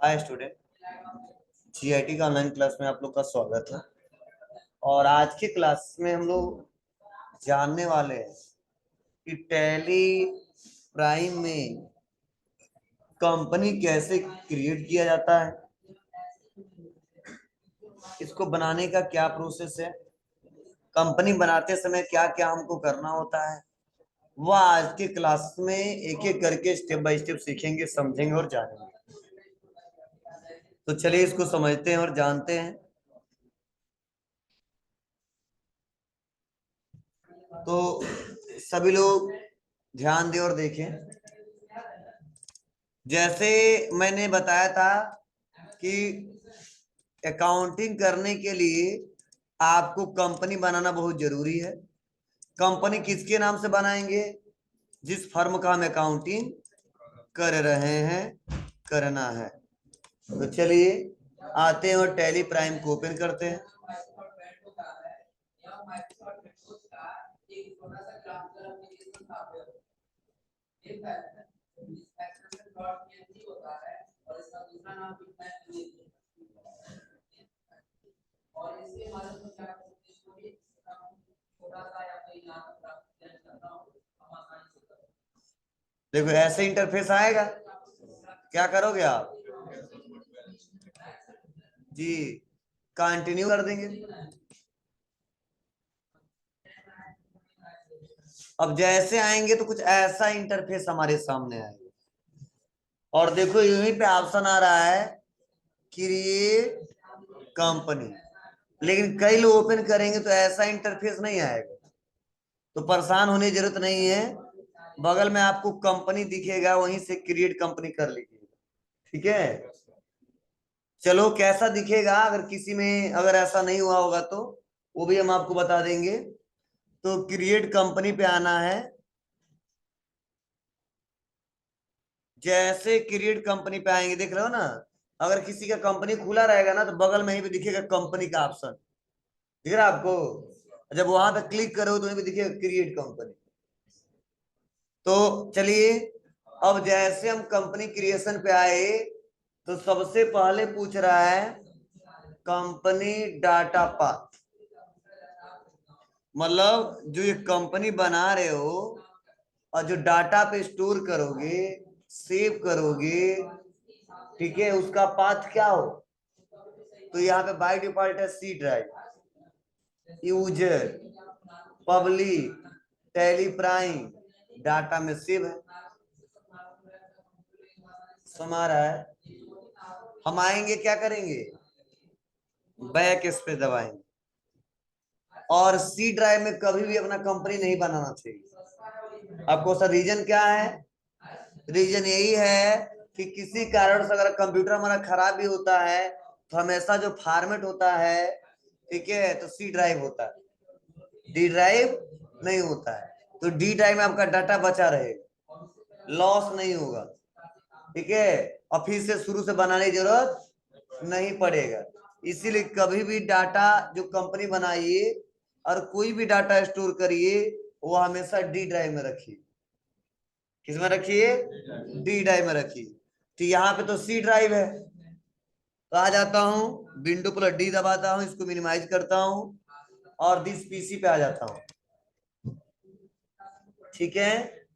Hi student. GIT का online class में आप लोग का स्वागत है। और आज की क्लास में हम लोग जानने वाले हैं कि टैली प्राइम में कंपनी कैसे क्रिएट किया जाता है, इसको बनाने का क्या प्रोसेस है, कंपनी बनाते समय क्या क्या हमको करना होता है, वह आज की क्लास में एक एक करके स्टेप बाय स्टेप सीखेंगे, समझेंगे और जानेंगे। तो चलिए इसको समझते हैं और जानते हैं। तो सभी लोग ध्यान दें और देखें। जैसे मैंने बताया था कि अकाउंटिंग करने के लिए आपको कंपनी बनाना बहुत जरूरी है। कंपनी किसके नाम से बनाएंगे? जिस फर्म का हम अकाउंटिंग कर रहे हैं, करना है। तो चलिए आते हैं और टैली प्राइम को ओपन करते हैं। देखो ऐसे इंटरफेस आएगा, क्या करोगे आप जी? कंटिन्यू कर देंगे। अब जैसे आएंगे तो कुछ ऐसा इंटरफेस हमारे सामने आएगा और देखो यहीं पे ऑप्शन आ रहा है क्रिएट कंपनी। लेकिन कई लोग ओपन करेंगे तो ऐसा इंटरफेस नहीं आएगा, तो परेशान होने की जरूरत नहीं है। बगल में आपको कंपनी दिखेगा, वहीं से क्रिएट कंपनी कर लीजिए। ठीक है, चलो कैसा दिखेगा अगर किसी में अगर ऐसा नहीं हुआ होगा तो वो भी हम आपको बता देंगे। तो क्रिएट कंपनी पे आना है। जैसे क्रिएट कंपनी पे आएंगे, देख रहे हो ना, अगर किसी का कंपनी खुला रहेगा ना तो बगल में ही भी दिखेगा कंपनी का ऑप्शन, दिख रहा है आपको? जब वहां पे क्लिक करो तो वहीं पे दिखेगा क्रिएट कंपनी। तो चलिए अब जैसे हम कंपनी क्रिएशन पे आए तो सबसे पहले पूछ रहा है कंपनी डाटा पाथ, मतलब जो ये कंपनी बना रहे हो और जो डाटा पे स्टोर करोगे, सेव करोगे, ठीक है, उसका पाथ क्या हो? तो यहाँ पे बाय डिफॉल्ट है C drive, user, public, Tally Prime, data में सेव है। समझ रहा है? हम आएंगे क्या करेंगे, बैक इस पे दबाएंगे। और सी ड्राइव में कभी भी अपना कंपनी नहीं बनाना चाहिए। आपको सर रीजन क्या है? रीजन यही है कि किसी कारण से अगर कंप्यूटर हमारा खराब भी होता है तो हमेशा जो फॉर्मेट होता है, ठीक है, तो सी ड्राइव होता है, डी ड्राइव नहीं होता है। तो डी ड्राइव में आपका डाटा बचा रहेगा, लॉस नहीं होगा। ठीक है, और फिर से शुरू से बनाने की जरूरत नहीं पड़ेगा। इसीलिए कभी भी डाटा जो कंपनी बनाइए और कोई भी डाटा स्टोर करिए वो हमेशा डी ड्राइव में रखिए। किसमें रखिए? डी ड्राइव में रखिए। तो यहाँ पे तो सी ड्राइव है, तो आ जाता हूँ विंडो प्लस डी दबाता हूँ, इसको मिनिमाइज करता हूँ और दिस पीसी पे आ जाता हूँ। ठीक है,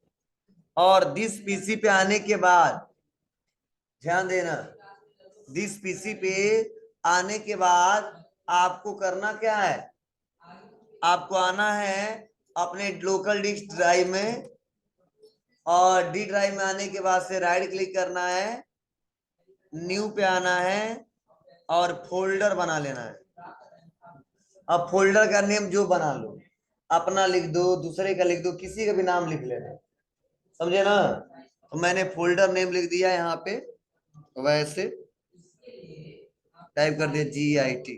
और दिस पीसी पे आने के बाद ध्यान देना, दिस पीसी पे आने के बाद आपको करना क्या है? आपको आना है अपने लोकल डिस्क ड्राइव में और डी ड्राइव में आने के बाद से राइट क्लिक करना है, न्यू पे आना है और फोल्डर बना लेना है। अब फोल्डर का नेम जो बना लो, अपना लिख दो, दूसरे का लिख दो, किसी का भी नाम लिख लेना, समझे ना? तो मैंने फोल्डर नेम लिख दिया यहाँ पे, वैसे टाइप कर दिया GIT।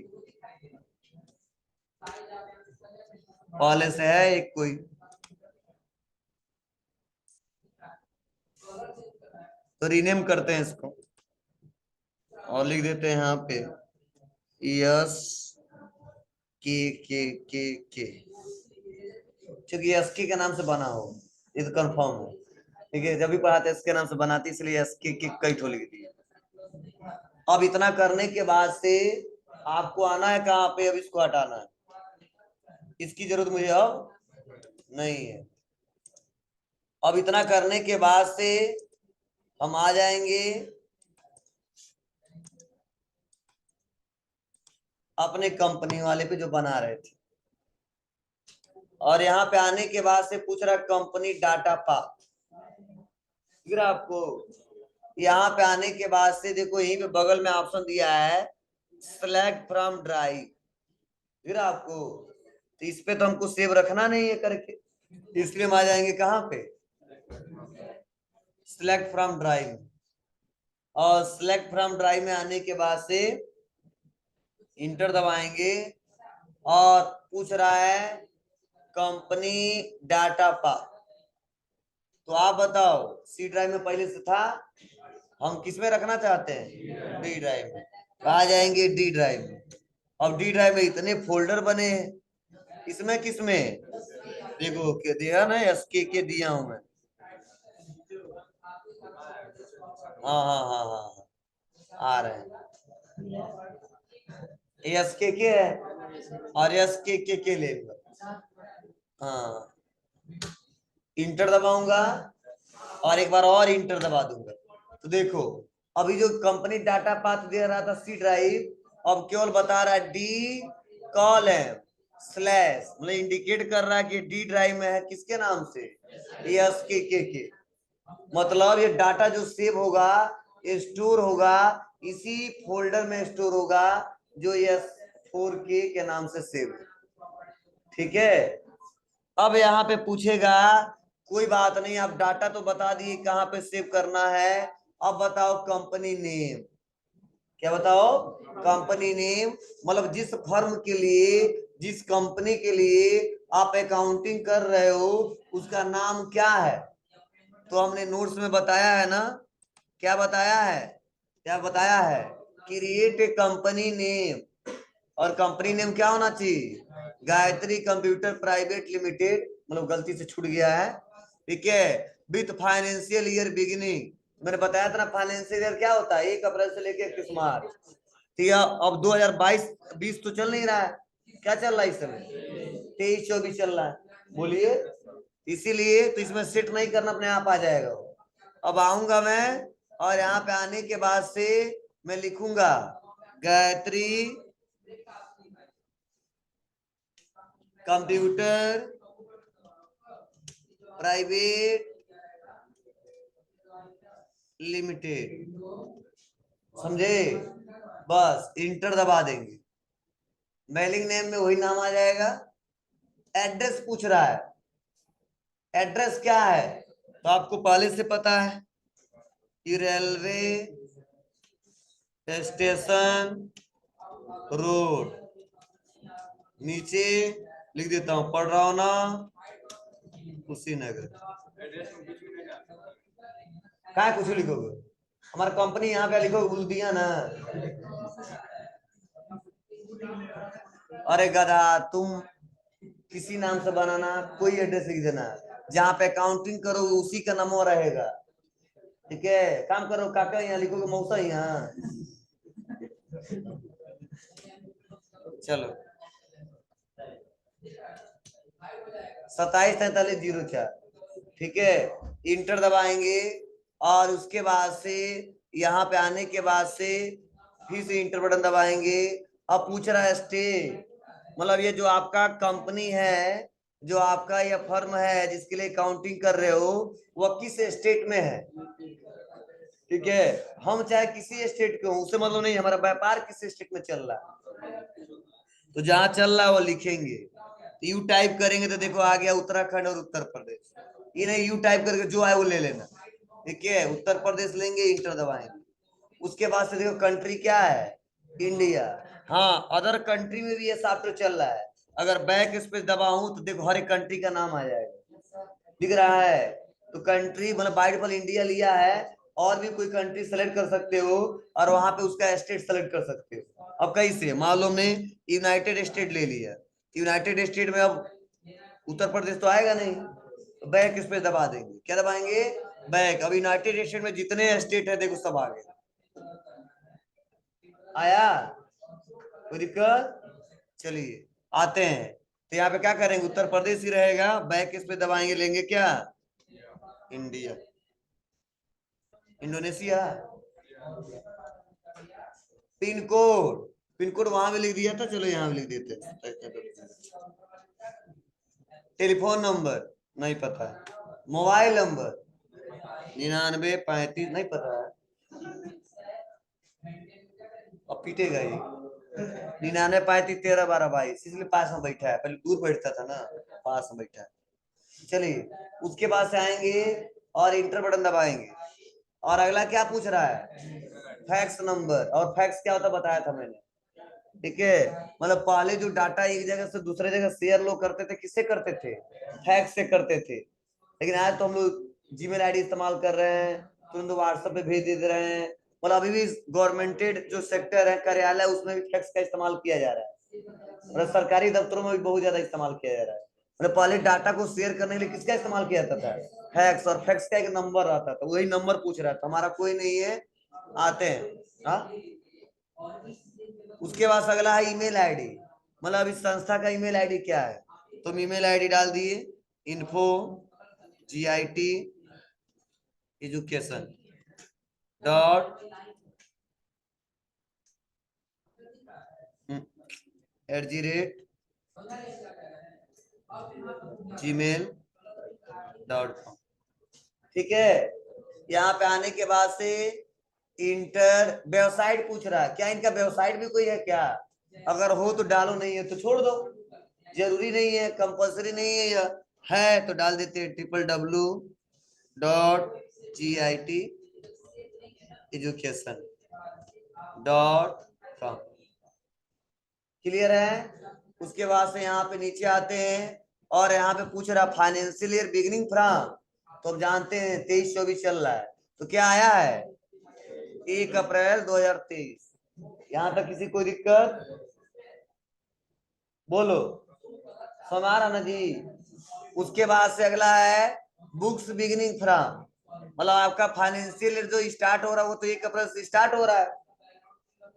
पहले से है एक कोई, तो रीनेम करते हैं इसको और लिख देते हैं यहाँ पे यस के, क्योंकि एस के नाम से बना हो, ये तो कंफर्म है। ठीक है, जब भी पढ़ाते इसके नाम से बनाती, इसलिए एस के कई ठो लिख दिए। अब इतना करने के बाद से आपको आना है कहाँ पे, अब इसको हटाना है, इसकी जरूरत मुझे अब नहीं है। अब इतना करने के बाद से हम आ जाएंगे अपने कंपनी वाले पे जो बना रहे थे, और यहाँ पे आने के बाद से पूछ रहा कंपनी डाटा पाथ। फिर आपको यहाँ पे आने के बाद से देखो यहीं पे बगल में ऑप्शन दिया है सेलेक्ट फ्रॉम ड्राइव। फिर आपको तो इस पे तो हमको सेव रखना नहीं है करके, इसलिए हम आ जाएंगे कहाँ पे, सिलेक्ट फ्रॉम ड्राइव। और सिलेक्ट फ्रॉम ड्राइव में आने के बाद से इंटर दबाएंगे और पूछ रहा है कंपनी डाटा पाथ। तो आप बताओ सी ड्राइव में पहले से था, हम किस में रखना चाहते हैं, डी ड्राइव में। आ जाएंगे डी ड्राइव में। अब डी ड्राइव में इतने फोल्डर बने हैं, इसमें किसमें देखो क्या दिया ना, SKK दिया हूं मैं। हाँ हाँ हाँ हाँ हाँ आ रहे हैं, SKK है और SKK ले लूंगा। हाँ इंटर दबाऊंगा और एक बार और इंटर दबा दूंगा। तो देखो अभी जो कंपनी डाटा पाथ दे रहा था सी ड्राइव, अब केवल बता रहा है डी कॉलम स्लैश, मतलब इंडिकेट कर रहा है कि डी ड्राइव में है किसके नाम से, SKK। मतलब ये डाटा जो सेव होगा, स्टोर होगा, इसी फोल्डर में स्टोर होगा जो S4K के नाम से सेव है। ठीक है, अब यहाँ पे पूछेगा कोई बात नहीं, आप डाटा तो बता दिए कहाँ पे सेव करना है, अब बताओ कंपनी नेम। क्या बताओ, कंपनी नेम, मतलब जिस फर्म के लिए, जिस कंपनी के लिए आप अकाउंटिंग कर रहे हो उसका नाम क्या है। तो हमने नोट्स में बताया है ना, क्या बताया है, क्या बताया है, क्रिएट ए कंपनी नेम। और कंपनी नेम क्या होना चाहिए, गायत्री कंप्यूटर प्राइवेट लिमिटेड, मतलब गलती से छूट गया है। ठीक है, विथ फाइनेंशियल ईयर बिगिनिंग, मैंने बताया था ना फाइनेंशियल ईयर क्या होता है, 1 अप्रैल से लेके 31 मार्च। ठीक है, अब 2022-20 तो चल नहीं रहा है, क्या चल रहा है इस समय, 23-24 चल रहा है, बोलिए। इसीलिए तो इसमें सेट नहीं करना, अपने आप आ जाएगा। अब आऊंगा मैं और यहाँ पे आने के बाद से मैं लिखूंगा गायत्री कंप्यूटर प्राइवेट लिमिटेड, समझे, बस इंटर दबा देंगे, मेलिंग नेम में वही नाम आ जाएगा। एड्रेस पूछ रहा है, एड्रेस क्या है, तो आपको पहले से पता है कि रेलवे स्टेशन रोड, नीचे लिख देता हूं, पढ़ रहा हूं ना, कुशीनगर। क्या कुछ लिखोगे, हमारा कंपनी यहाँ पे लिखोगे, बोल दिया ना। अरे गधा तुम, किसी नाम से बनाना, कोई एड्रेस लिख देना, जहाँ पे अकाउंटिंग करोगे उसी का नाम रहेगा। ठीक है, काम करो काका यहाँ लिखोगे, मौसा यहाँ। चलो 27-43-04, ठीक है, इंटर दबाएंगे और उसके बाद से यहाँ पे आने के बाद से फिर से इंटर बटन दबाएंगे। अब पूछ रहा है स्टेट, मतलब ये जो आपका कंपनी है, जो आपका यह फर्म है जिसके लिए काउंटिंग कर रहे हो, वह किस स्टेट में है। ठीक है, हम चाहे किसी स्टेट के हो, उससे मतलब नहीं, हमारा व्यापार किस स्टेट में चल रहा है, तो जहां चल रहा है वो लिखेंगे। यू टाइप करेंगे तो देखो आ गया उत्तराखंड और उत्तर प्रदेश, ये नहीं यू टाइप करके जो आए वो ले लेना। ठीक है, उत्तर प्रदेश लेंगे, इंटर दबाएंगे। उसके बाद से देखो कंट्री क्या है, इंडिया। हाँ, अदर कंट्री में भी ये सॉफ्टवेयर चल रहा है, अगर बैक स्पेस दबाऊं तो देखो हर एक कंट्री का नाम आ जाएगा, दिख रहा है। तो कंट्री मतलब बाय डिफॉल्ट इंडिया लिया है, और भी कोई कंट्री सेलेक्ट कर सकते हो और वहां पे उसका स्टेट सेलेक्ट कर सकते हो। अब कैसे, मान लो हमने यूनाइटेड स्टेट ले लिया, यूनाइटेड स्टेट में अब उत्तर प्रदेश तो आएगा नहीं, तो बैक स्पेस दबा देंगे, क्या दबाएंगे, बैक। अब यूनाइटेड स्टेट में जितने स्टेट है देखो सब आ गए, आया? कोई दिक्कत? चलिए आते हैं। तो यहाँ पे क्या करेंगे, उत्तर प्रदेश ही रहेगा, बैक किस पे दबाएंगे, लेंगे क्या, India. Indonesia. Pin code, pin code वहां भी लिख दिया था, चलो यहाँ भी लिख देते हैं। टेलीफोन नंबर नहीं पता है। मोबाइल नंबर 9935 नहीं पता है, अब पीटेगा ही। 9935 13 12 22, इसलिए पास में बैठा है, पहले दूर बैठता था ना, पास में बैठा है। चलिए उसके बाद से आएंगे और इंटर बटन दबाएंगे। और अगला क्या पूछ रहा है, फैक्स नंबर। और फैक्स क्या होता बताया था मैंने, ठीक है। मतलब पहले जो डाटा एक जगह से दूसरे जगह शेयर लोग करते थे, किससे करते थे, फैक्स से करते थे। लेकिन आज तो हम लोग जीमेल आईडी इस्तेमाल कर रहे हैं, तुरंत व्हाट्सएप पे भेज दे रहे हैं। मतलब अभी भी गवर्नमेंटेड जो सेक्टर है, कार्यालय, उसमें भी फैक्स का इस्तेमाल किया जा रहा है। मतलब सरकारी दफ्तरों में भी बहुत ज्यादा इस्तेमाल किया जा रहा है। मतलब पहले डाटा को शेयर करने के लिए किसका इस्तेमाल किया जाता था, फैक्स। और फैक्स का एक नंबर आता था, वही नंबर पूछ रहा था, हमारा कोई नहीं है, आते हैं। हाँ, उसके बाद अगला है ईमेल आईडी। मतलब इस संस्था का ईमेल आईडी क्या है, तुम ईमेल आईडी डाल दिए, इन्फो GIT एजुकेशन .@gmail.com। ठीक है। यहाँ पे आने के बाद से इंटर वेबसाइट पूछ रहा है, क्या इनका वेबसाइट भी कोई है क्या, अगर हो तो डालो, नहीं है तो छोड़ दो, जरूरी नहीं है, कंपल्सरी नहीं है। यह है तो डाल देते हैं www.giteducation.com। क्लियर है? उसके बाद से यहाँ पे नीचे आते हैं और यहाँ पे पूछ रहा फाइनेंशियल ईयर बिगिनिंग फ्रॉम, तो अब जानते हैं 23-24 चल रहा है, तो क्या आया है 1 अप्रैल 2023। यहाँ तक किसी कोई दिक्कत, बोलो, समझ आ रहा ना जी। उसके बाद से अगला है बुक्स बिगिनिंग फ्रॉम, मतलब आपका फाइनेंशियल ईयर जो स्टार्ट हो रहा है वो तो 1 अप्रैल से स्टार्ट हो रहा है,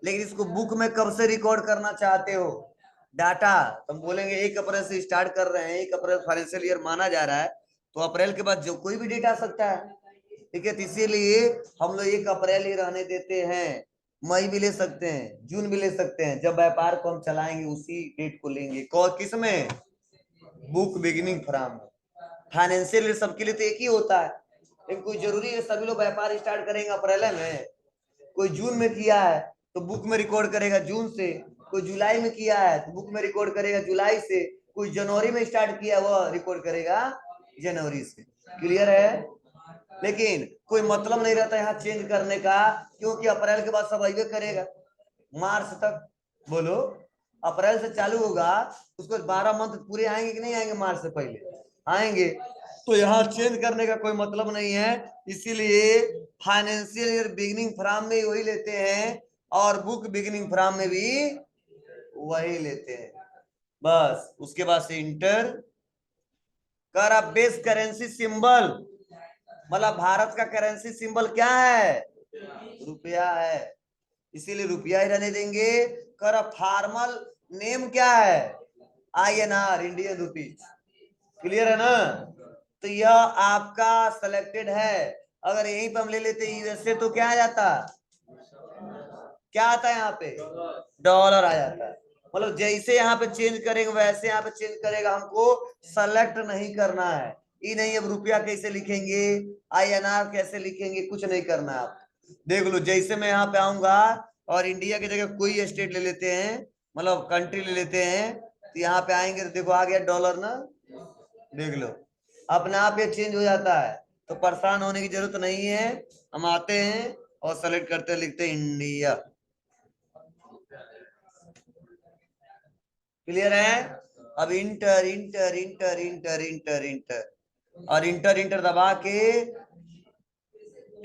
लेकिन इसको बुक में कब से रिकॉर्ड करना चाहते हो डाटा, तो हम बोलेंगे 1 अप्रैल से स्टार्ट कर रहे हैं, 1 अप्रैल फाइनेंशियल ईयर माना जा रहा है, तो अप्रैल के बाद जो कोई भी डेट आ सकता है। ठीक है, तो इसीलिए हम लोग 1 अप्रैल ही रहने देते हैं। मई भी ले सकते हैं, जून भी ले सकते हैं, जब व्यापार को हम चलाएंगे उसी डेट को लेंगे। किस में, book beginning from. Financial year सबके लिए तो एक ही होता है, लेकिन कोई जरूरी है सभी लोग व्यापार स्टार्ट करेंगे अप्रैल में, कोई जून में किया है तो बुक में रिकॉर्ड करेगा जून से, कोई जुलाई में किया है तो बुक में रिकॉर्ड करेगा जुलाई से, कोई जनवरी में स्टार्ट किया वह रिकॉर्ड करेगा जनवरी से। क्लियर है? लेकिन कोई मतलब नहीं रहता यहाँ चेंज करने का, क्योंकि अप्रैल के बाद सब आइए करेगा मार्च तक। बोलो, अप्रैल से चालू होगा, उसको 12 मंथ पूरे आएंगे कि नहीं आएंगे, मार्च से पहले आएंगे, तो यहाँ चेंज करने का कोई मतलब नहीं है। इसीलिए फाइनेंशियल ईयर बिगिनिंग फ्रॉम में वही लेते हैं और बुक बिगिनिंग फ्रॉम में भी वही लेते हैं, बस। उसके बाद से इंटर कर, अब बेस करेंसी सिंबल, मतलब भारत का करेंसी सिंबल क्या है, रुपया है, इसीलिए रुपया ही रहने देंगे। कर फॉर्मल नेम क्या है, INR इंडियन रुपीज। क्लियर है ना? तो यह आपका सिलेक्टेड है। अगर यहीं पर हम ले लेते USA तो क्या आ जाता, क्या आता है यहाँ पे, डॉलर आ जाता है। मतलब जैसे यहाँ पे चेंज करेंगे वैसे यहाँ पे चेंज करेगा, हमको सेलेक्ट नहीं करना है। ये नहीं अब रुपया कैसे लिखेंगे, INR कैसे लिखेंगे, कुछ नहीं करना है आप। देख लो, जैसे मैं यहाँ पे आऊंगा और इंडिया की जगह कोई स्टेट ले लेते हैं, मतलब कंट्री ले लेते हैं, तो यहाँ पे आएंगे तो देखो आ गया डॉलर ना, देख लो अपने आप ये चेंज हो जाता है। तो परेशान होने की जरूरत नहीं है, हम आते हैं और सेलेक्ट करते लिखते हैं इंडिया। क्लियर है? अब inter inter inter inter inter inter और इंटर इंटर दबा के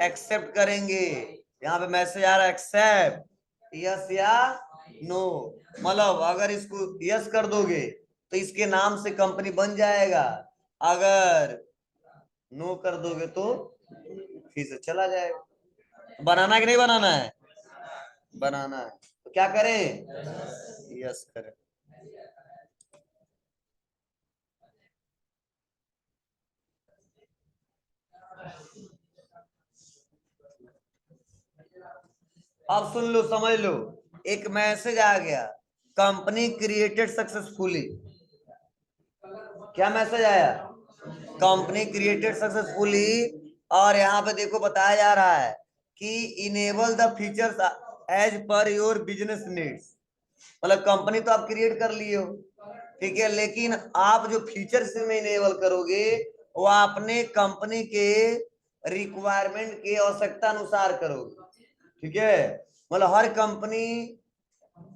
एक्सेप्ट करेंगे। यहाँ पे मैसेज आ रहा है एक्सेप्ट, यस या नो। मतलब अगर इसको यस कर दोगे तो इसके नाम से कंपनी बन जाएगा, अगर नो कर दोगे तो फिर से चला जाएगा। बनाना है कि नहीं बनाना है, बनाना है। तो क्या करें, यस करें। अब सुन लो, समझ लो, एक मैसेज आ गया, कंपनी क्रिएटेड सक्सेसफुली। क्या मैसेज आया, कंपनी क्रिएटेड सक्सेसफुली। और यहाँ पे देखो बताया जा रहा है कि enable the features as per your business needs. मतलब कंपनी तो आप क्रिएट कर लिए हो, ठीक है, लेकिन आप जो फीचर्स में इनेबल करोगे वो अपने कंपनी के रिक्वायरमेंट के आवश्यकता अनुसार करोगे, ठीक है। मतलब हर कंपनी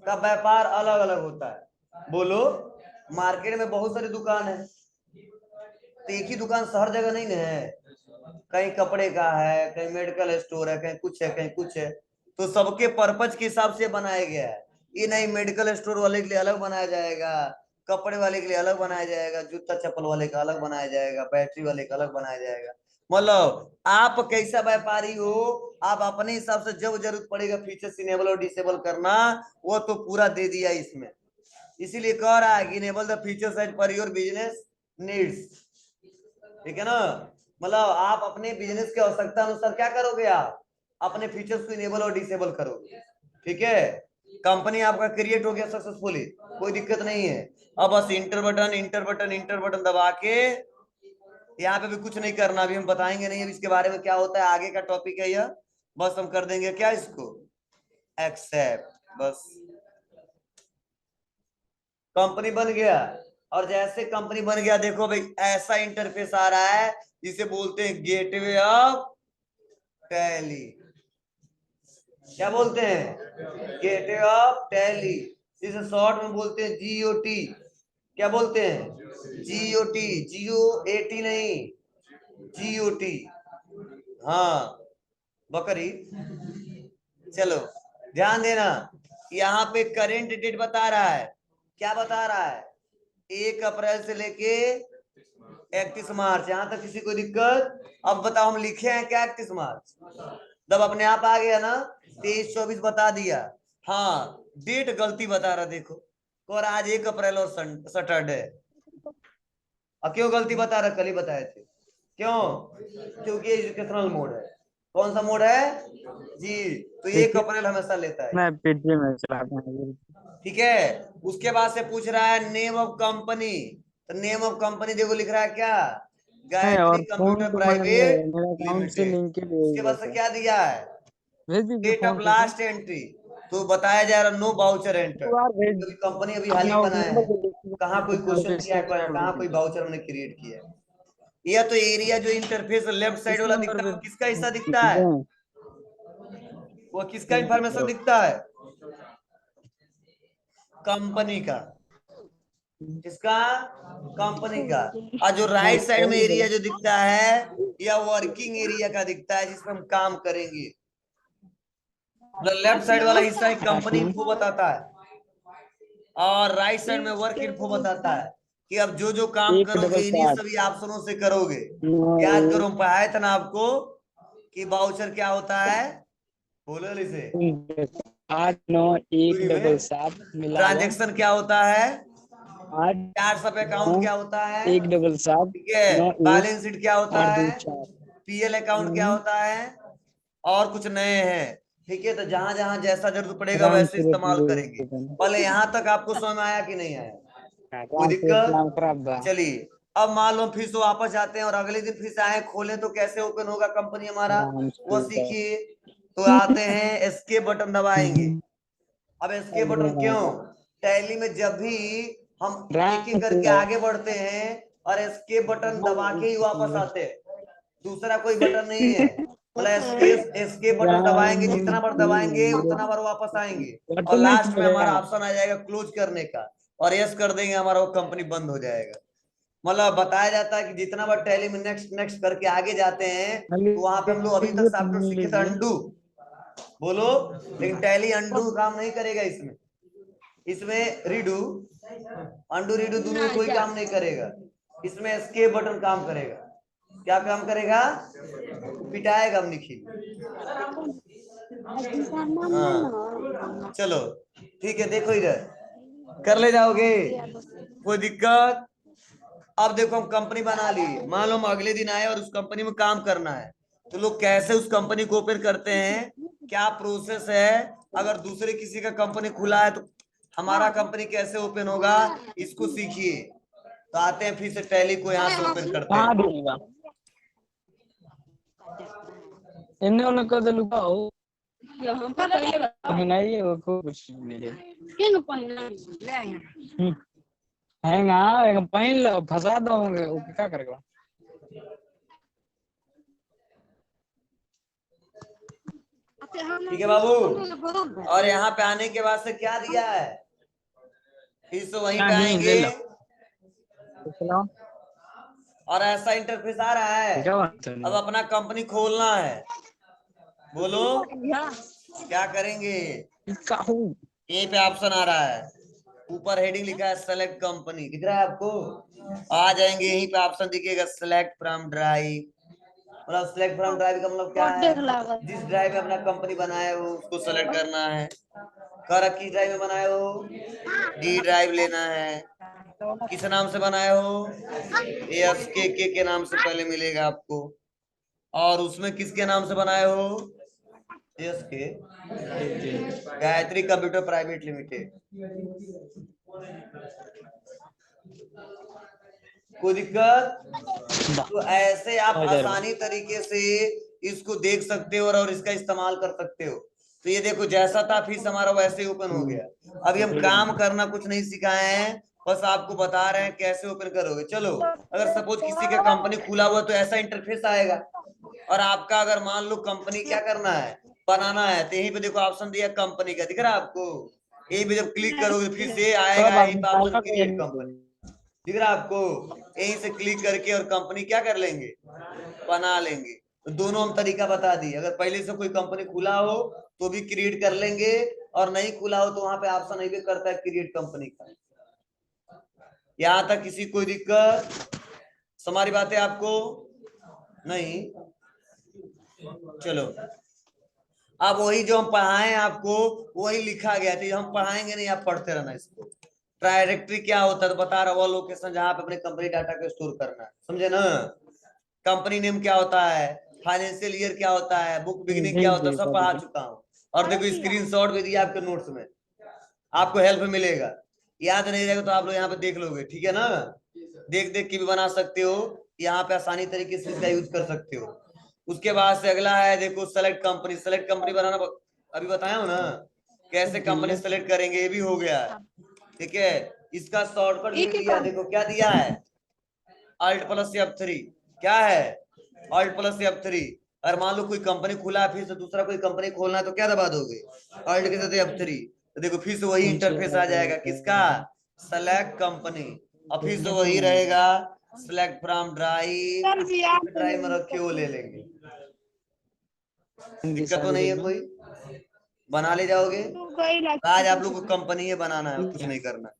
का व्यापार अलग अलग होता है। बोलो, मार्केट में बहुत सारी दुकान है, तो एक ही दुकान हर जगह नहीं है, कहीं कपड़े का है, कहीं मेडिकल स्टोर है, कहीं कुछ है, कहीं कुछ है। तो सबके पर्पज के हिसाब से बनाया गया है। ये नहीं मेडिकल स्टोर वाले के लिए अलग बनाया जाएगा, कपड़े वाले के लिए अलग बनाया जाएगा, जूता चप्पल वाले का अलग बनाया जाएगा, बैटरी वाले का अलग बनाया जाएगा। मतलब आप कैसा व्यापारी हो, आप अपने हिसाब से जब जरूरत पड़ेगा फीचर्स इनेबल और डिसेबल करना, वो तो पूरा दे दिया इसमें। इसीलिए कह रहा है कि enable the features as per your business needs, ठीक है ना। मतलब आप अपने बिजनेस के आवश्यकता अनुसार क्या करोगे, आप अपने फीचर्स को इनेबल और डिसेबल करोगे, ठीक है। कंपनी आपका क्रिएट हो गया सक्सेसफुली, कोई दिक्कत नहीं है। अब बस inter button inter button inter button दबा के, यहाँ पे भी कुछ नहीं करना, अभी हम बताएंगे नहीं अब इसके बारे में क्या होता है, आगे का टॉपिक है यह। बस हम कर देंगे क्या इसको, एक्सेप्ट, बस कंपनी बन गया। और जैसे कंपनी बन गया, देखो भाई ऐसा इंटरफेस आ रहा है जिसे बोलते हैं गेटवे ऑफ टैली। क्या बोलते हैं, गेटवे ऑफ टैली। इसे शॉर्ट में बोलते हैं जीओटी। क्या बोलते हैं, जीओटी, जियो एटी नहीं, जीओटी। हाँ, बकरी। चलो ध्यान देना, यहाँ पे करेंट डेट बता रहा है, क्या बता रहा है, 1 अप्रैल से लेके 31 मार्च, यहां तक किसी को दिक्कत। अब बताओ हम लिखे हैं क्या 31 मार्च, जब अपने आप आ गया ना, 23-24 बता दिया। हाँ, डेट गलती बता रहा, देखो, और आज 1 अप्रैल और सैटरडे। अब क्यों गलती बता रहा, कल ही बताए थे। क्यों, क्योंकि एजुकेशनल मोड है। कौन सा मोड है जी, तो 1 अप्रैल हमेशा लेता है, मैं पेटीएम में चलाता हूँ। ठीक है। उसके बाद से पूछ रहा है नेम ऑफ कंपनी, तो नेम ऑफ कंपनी देखो लिख रहा है क्या, नहीं, गायत्री और फोन कंप्यूटर तो मैंने प्राइवेट मेरा अकाउंट से लिमिटेड। लिंक ही उसके भेज बाद से देता। क्या दिया है, भेज दीजिए डेट ऑफ फोन पे से। लास्ट एंट्री, तो बताया जा रहा नो वाउचर एंटर, तो यार भेज क्योंकि कंपनी अभी हाल ही अपना उस बनाया नंबर है। पे देखिए, कहाँ कोई फोन क्वेश्चन पे किया है, स्कैन कर कहाँ कोई दीजिए। वाउचर हमने क्रिएट किया है। यह तो एरिया जो इंटरफेस लेफ्ट साइड इस वाला नंबर दिखता है, पे वो किसका हिस्सा दिखता है, दें। वो किसका इंफॉर्मेशन दिखता है, कंपनी का। किसका, कंपनी का। और जो हाँ, राइट साइड में सही एरिया बोला। जो दिखता है, या वर्किंग एरिया का दिखता है, जिसमें हम काम करेंगे। लेफ्ट साइड वाला हिस्सा एक कंपनी इन्फो बताता है, और राइट साइड में वर्क इन्फो बताता है कि अब जो जो काम एक करोगे डबल इन्हीं सात सभी ऑप्शनों से करोगे। नौ याद करो, एक हम पढ़ाए थे ना आपको कि वाउचर क्या होता है, बोलो इसे। 8 9 1 डबल 7 मिलाया। ट्रांजेक्शन क्या होता है, 8 चार्ट ऑफ नौ अकाउंट क्या होता है, 1 डबल 7 ठीक है। 9 1 बैलेंस शीट क्या होता 8 2 है, 4। पीएल अकाउंट क्या होता है, और कुछ नए हैं, ठीक है। तो जहां जहां जैसा जरूरत पड़ेगा वैसे इस्तेमाल करेंगे। पहले यहां तक आपको समझ में आया कि नहीं आया, कोई दिक्कत। चलिए, अब मान लो फिर से वापस जाते हैं और अगले दिन फिर से आए खोलें तो कैसे ओपन होगा कंपनी हमारा, वो सीखिए। तो आते हैं एस्केप बटन दबाएंगे। अब एस्केप बटन क्यों, टैली में जब भी हम एक एक करके आगे बढ़ते हैं और एस्केप बटन दबा के ही वापस आते हैं, दूसरा कोई बटन नहीं है। मतलब एस्केप बटन दबाएंगे, जितना बार दबाएंगे उतना बार वापस आएंगे, और लास्ट में हमारा ऑप्शन आ जाएगा क्लोज करने का, और यस कर देंगे, हमारा वो कंपनी बंद हो जाएगा। मतलब बताया जाता है कि जितना बार टैली में नेक्स्ट नेक्स्ट करके आगे जाते हैं, तो वहां पे हम लोग अभी तक सॉफ्टवेयर सीखे थे अंडू, बोलो, लेकिन टैली अंडू काम नहीं करेगा इसमें। इसमें रीडू, अंडू रीडू दोनों में कोई काम नहीं करेगा, इसमें एस्केप बटन काम करेगा। क्या काम करेगा, पिटाएगा हम निखिल। हाँ, चलो ठीक है, देखो इधर कर ले जाओगे, कोई दिक्कत? अब देखो हम कंपनी बना ली, मान लो हम अगले दिन आए और उस कंपनी में काम करना है, तो लोग कैसे उस कंपनी को ओपन करते हैं, क्या प्रोसेस है, अगर दूसरे किसी का कंपनी खुला है तो हमारा कंपनी कैसे ओपन होगा, इसको सीखिए। तो आते हैं फिर से टैली को यहाँ से ओपन करते कहाँ हैं। दूंगा इन्हें उन्हें कर दे लुका हो नहीं वो को कुछ नहीं हैंगा पहन लो फंसा दोगे वो क्या करेगा ठीक है बाबू, और यहाँ पे आने के बाद से क्या दिया है, फिर से वहीं पे नहीं ले आएंगे लो चलो और ऐसा इंटरफेस आ रहा है। क्या बात है अब अपना कंपनी खोलना है, बोलो क्या करेंगे। इसका हूँ यहीं पे ऑप्शन आ रहा है, ऊपर हेडिंग लिखा है सेलेक्ट कंपनी, दिख रहा है आपको, आ जाएंगे यहीं पे ऑप्शन दिखेगा सेलेक्ट फ्रॉम ड्राइव। मतलब सेलेक्ट फ्रॉम ड्राइव का मतलब क्या है, जिस ड्राइव में अपना कंपनी बनाए हो उसको सेलेक्ट करना है। कर किस ड्राइव में बनाए हो, डी ड्राइव लेना है। किस नाम से बनाए हो, एस के नाम से पहले मिलेगा आपको, और उसमें किसके नाम से बनाए हो, एस के गायत्री कंप्यूटर प्राइवेट लिमिटेड। कोई दिक्कत? तो ऐसे आप आसानी तरीके से इसको देख सकते हो और इसका इस्तेमाल कर सकते हो। तो ये देखो जैसा था फीस हमारा वैसे ही ओपन हो गया। अभी हम काम करना कुछ नहीं सिखाए हैं, बस आपको बता रहे हैं कैसे ओपन करोगे। चलो अगर सपोज किसी का कंपनी खुला हुआ तो ऐसा इंटरफेस आएगा, और आपका अगर मान लो कंपनी क्या करना है, बनाना है, तो यहीं पे देखो ऑप्शन दिया कंपनी का, दिख रहा है आपको, यहीं पे जब क्लिक करोगे फिर से आएगा यहीं पे ऑप्शन क्रिएट कंपनी, दिख रहा है आपको। यहीं से क्लिक करके और कंपनी क्या कर लेंगे, बना लेंगे। तो दोनों हम तरीका बता दिए, अगर पहले से कोई कंपनी खुला हो तो भी क्रिएट कर लेंगे, और नहीं खुला हो तो वहां पे ऑप्शन नहीं भी करता है क्रिएट कंपनी का। यहां तक किसी कोई दिक्कत, हमारी बातें आपको नहीं? चलो अब वही जो हम पढ़ाएं आपको वही लिखा गया था, हम पढ़ाएंगे नहीं, आप पढ़ते रहना इसको। डायरेक्टरी क्या होता है तो बता रहा, वो लोकेशन जहां पे अपने कंपनी डाटा को स्टोर करना है, समझे ना। कंपनी नेम क्या होता है, फाइनेंशियल ईयर क्या होता है, बुक बिगिनिंग क्या होता है, सब पढ़ा चुका हूँ। और देखो स्क्रीनशॉट भी दिया आपके नोट्स में, आपको हेल्प मिलेगा। याद नहीं रहेगा तो आप लोग यहाँ पे देख लोगे, ठीक है ना, देख देख के भी बना सकते हो, यहाँ पे आसानी तरीके से इसका यूज कर सकते हो। उसके बाद से अगला है देखो सेलेक्ट कंपनी। सेलेक्ट कंपनी बनाना अभी बताया हूँ ना, कैसे कंपनी सेलेक्ट करेंगे, ये भी हो गया है, ठीक है। इसका शॉर्टकट भी दिया, देखो क्या दिया है, Alt प्लस F3, क्या है, Alt प्लस F3। अगर मान लो कोई कंपनी खुला है फिर से दूसरा कोई कंपनी खोलना है तो क्या दबा दोगे, Alt के साथ F3। तो देखो फिर से वही इंटरफेस आ जाएगा, किसका, सेलेक्ट कंपनी, और फिर से वही रहेगा सेलेक्ट फ्रॉम ड्राइव, ड्राइव में रखे वो ले लेंगे। दिक्कत तो नहीं है कोई, बना ले जाओगे। आज आप लोग को कंपनी है बनाना है, कुछ नहीं करना।